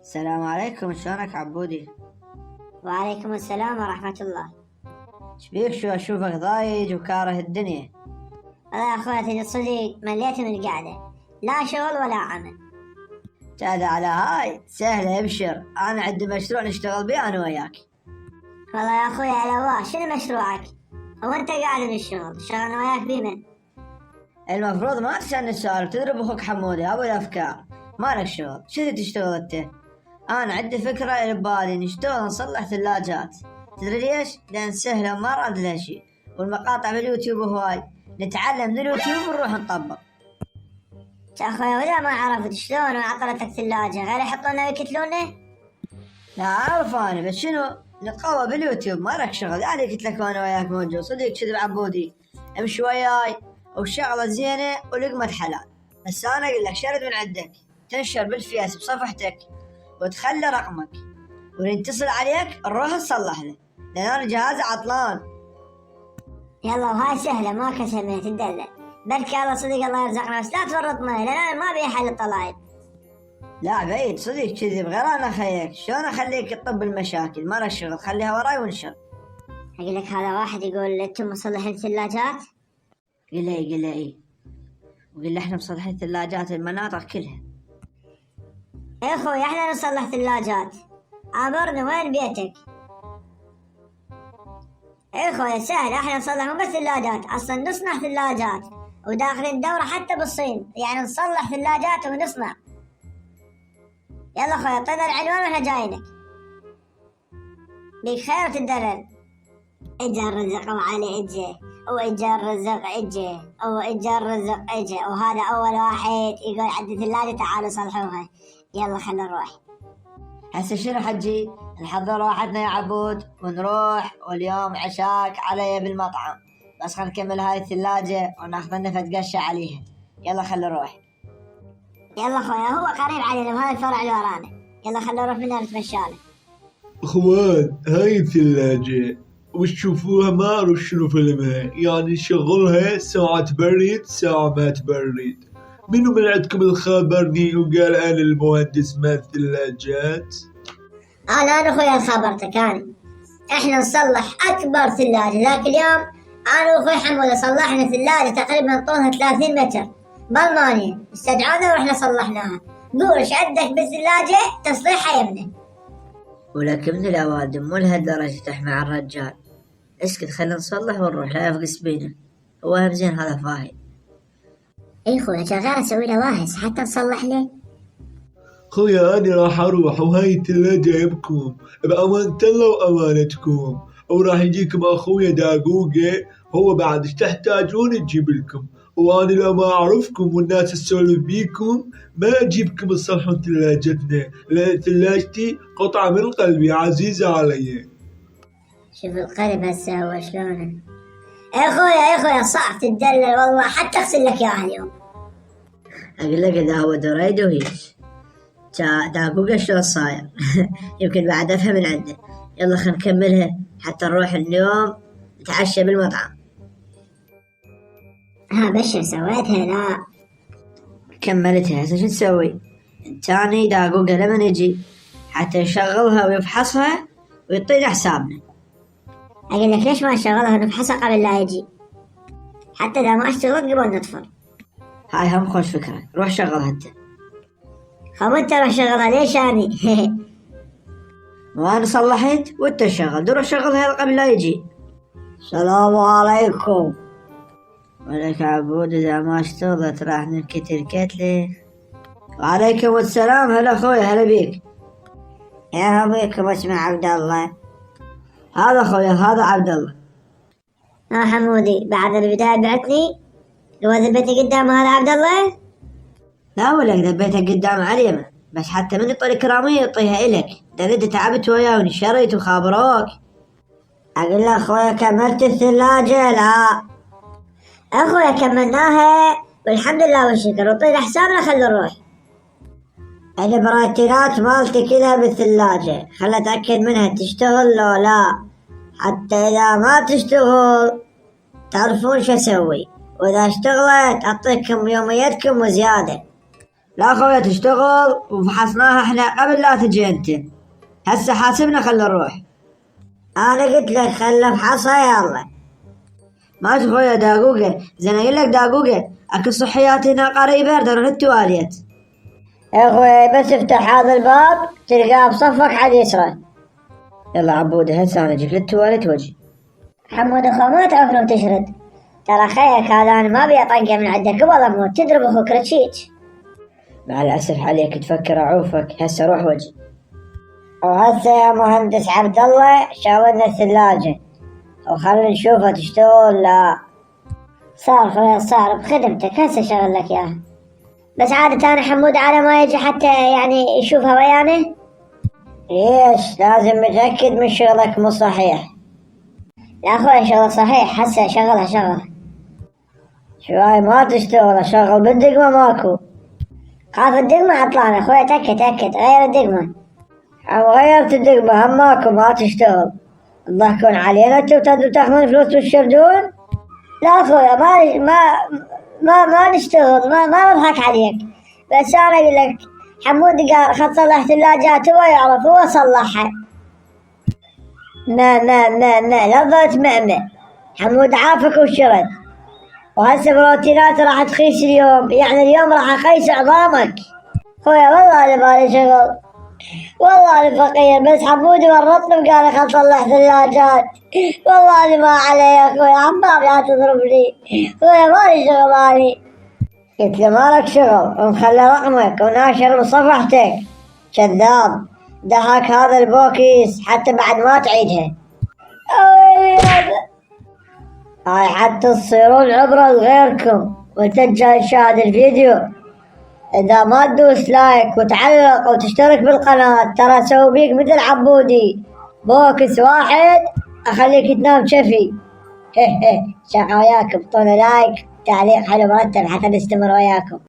السلام عليكم، شلونك عبودي؟ وعليكم السلام ورحمة الله. شبيك؟ شو اشوفك ضايج وكاره الدنيا. والله يا أخوي تجي صدق مليت من القعدة، لا شغل ولا عمل. تعال على هاي سهلة، ابشر، انا عندي مشروع نشتغل بيه انا وياك. والله يا أخوي على الله، شنو مشروعك؟ هو أنت قاعد بالشغل شغلنا وياك بمن؟ المفروض ما تسألني السؤال، تدرب اخوك حمودي ابو الافكار. مالك شغل، شو تشتغل انت؟ انا عندي فكرة اللي ببالي، نشتغل نصلح ثلاجات. تدري ليش؟ لان سهلة ما راد لها شيء، والمقاطع باليوتيوب هواي، نتعلم من اليوتيوب ونروح نطبق. يا أخوي ولا ما عرفت شلون وعطلتك ثلاجة غير يحطونه ويكتلونه؟ لا اعرف انا، بس شنو نتقوى باليوتيوب. مالك شغل، يعني قلت لك وانا وياك موجود. صدق كذب عبودي، امشي وياي وشغله زينه ولقمه حلال. بس انا اقول لك شرد من عندك، تنشر بالفيس بصفحتك وتخلي رقمك، ولين يتصل عليك نروح نصلح له، لان انا جهازي عطلان. يلا وهاي سهلة ما كسمت تدلل، بركي الله صدق الله يرزقنا، بس لا تورطنا لأن أنا ما أبي حل الطلايب. لا بعيد، صدق كذب، غير انا اخيك شلون اخليك تطب المشاكل. مالك شغل، خليها وراي وانشر. أقول لك هذا واحد يقول أنتم مصلحين ثلاجات؟ قل لي ايه، وقل له احنا مصلحين ثلاجات المناطق كلها. يا أخوي إحنا نصلح ثلاجات، عبرنا وين بيتك؟ يا أخوي سهل، إحنا نصلح مو بس ثلاجات، أصلا نصنع ثلاجات وداخلين دورة حتى بالصين، يعني نصلح ثلاجات ونصنع. يلا أخوي اعطينا العنوان وإحنا جايينك. بيك خير تدلل. اجا الرزق وعلي اجي، واجا الرزق اجي، واجا الرزق اجي، وهذا اول واحد يقول عندي ثلاجة تعالوا صلحوها. يلا خلنا نروح. هسه شنو حجي؟ نحضر راحتنا يا عبود ونروح، واليوم عشاك علي بالمطعم، بس خلينا نكمل هاي الثلاجة وناخذ لنا فد قشة عليها. يلا خلنا نروح. يلا خويا هو قريب علينا بهذا الفرع اللي ورانا، يلا خلنا نروح منها نتمشى له. اخوان هاي الثلاجة وش تشوفوها ما اعرف شنو فيلمها، يعني نشغلها ساعة تبرد ساعة ما تبرد. منو من عندكم الخبرني وقال انا المهندس مال الثلاجات؟ انا خويا خبرتك، احنا نصلح اكبر ثلاجة. ذاك اليوم انا واخوي حمودة صلحنا ثلاجة تقريبا طولها 30 متر بالمانيا، استدعونا ورحنا صلحناها. قول ايش عندك بالثلاجة تصليحها يمنا. ولكن من الأوادم مو لهالدرجة تحمي على الرجال. اسكت خلينا نصلح ونروح، لا يفقس بينا. هو هم زين هذا فاهم. اي خويا شغال اسوي له واهس حتى نصلح له. خويا انا راح اروح وهاي الثلاجة بكم بأمانة الله وأمانتكم، وراح يجيكم اخويا داقوقة، هو بعد ايش تحتاجون تجيب لكم، وانا لو ما اعرفكم والناس تسولف بيكم ما اجيبكم تصلحون ثلاجتنا، لان ثلاجتي قطعة من قلبي عزيزة علي. شوف القلب هسه هو شلونه. يا خويا صعب تدلل والله، حتى اغسل لك اياها اليوم. أقول لك إذا هو دريد وهيش داقوقة شلون صاير. يمكن بعد أفهم من عنده. يلا خلينا نكملها حتى نروح اليوم نتعشى بالمطعم. بشر سويتها لا كملتها، هسه شو تسوي؟ تاني داقوقة لما نجي حتى نشغلها ويفحصها ويعطينا حسابنا. اقول لك ليش ما نشغلها نفحصها قبل لا يجي، حتى اذا ما اشتغلت قبل ندفر. هاي هم خوش فكرة، روح شغلها انت. خب انت روح شغلها ليش يعني؟ وانا صلحت وانت شغل، روح شغلها قبل لا يجي. السلام عليكم. ولك عبود اذا ما اشتغلت راح ننكتر كتله. وعليكم السلام، هلا اخوي، هلا بيك. يا بيكم اسمع عبد الله. هذا اخويا، هذا عبد الله. حمودي بعد البداية بعتني لو ذبيتي قدام هذا عبد الله. لا ولا ذبيتها قدام عليمة، بس حتى من يطي الكرامية يعطيها إلك. إذا انت تعبت وياه ونشريت وخابروك. اقول له اخويا كملت الثلاجة؟ لا اخويا كملناها والحمد لله والشكر، وطينا حسابنا خلنا نروح. البراتينات مالتي كلها بالثلاجة، خلنا اتأكد منها تشتغل لو لا، حتى اذا ما تشتغل تعرفون شو اسوي، واذا اشتغلت اعطيكم يوميتكم وزيادة. لا خويا تشتغل وفحصناها احنا قبل لا تجي انت. هسه حاسبنا خلي نروح. انا قلت لك خلي افحصها يلا. ماشي خويا دقوقة، زين اقول لك دقوقة، اكو صحيات هنا قريبة ترى للتواليت. يا اخوي بس افتح هذا الباب تلقاه بصفك على اليسرى. يلا عبودة هسه انا اجيك للتواليت واجي. حمود اخو ما تعرف لو تشرد، ترى خيك هذا انا ما ابي اطقه من عندك قبل اموت، تضرب اخوك رشيج. مع الاسف عليك تفكر اعوفك، هسه روح واجي. وهسه يا مهندس عبد الله شغلنا الثلاجة وخلنا نشوفها تشتغل لا. صار خويا صار بخدمتك، هسه شغل لك اياها. بس عادة أنا حمود على ما يجي حتى يعني يشوفها ويانا. ليش لازم متأكد من شغلك مو صحيح. لا أخوي شغل صحيح، هسه شغلها. شوي ما تشتغل اشغل بالدقمة ماكو. خاف الدقمة عطلان أخوي، تأكد غير الدقمة. غيرت الدقمة هم ماكو ما تشتغل. تضحكون علينا انتو تاخذون فلوس وتشردون؟ لا أخوي ما نشتغل، ما نضحك عليك، بس أنا أقول لك حمود قال خد صلح ثلاجات هو يعرف هو صلحها. لا تظل تمأمئ، حمود عافك وشرد، وهسه بروتينات راح تخيس اليوم، يعني اليوم راح اخيس عظامك. خويا والله انا مالي شغل، والله انا فقير، بس حمود ورطني وقال خل صلح ثلاجات، والله انا ما علي يا خويا، عمار لا تضربني، خويا مالي شغل اني. قلت له مالك شغل ومخلى رقمك وناشر بصفحتك، كذاب، دهاك هذا البوكيس حتى بعد ما تعيدها. هاي حتى تصيرون عبرة لغيركم وانت جاي تشاهد الفيديو. اذا ما تدوس لايك وتعلق وتشترك بالقناة ترى اسوي بيك مثل عبودي، بوكس واحد اخليك تنام شفي. شقا وياكم، طولوا لايك تعليق حلو مرتب حتى نستمر وياكم.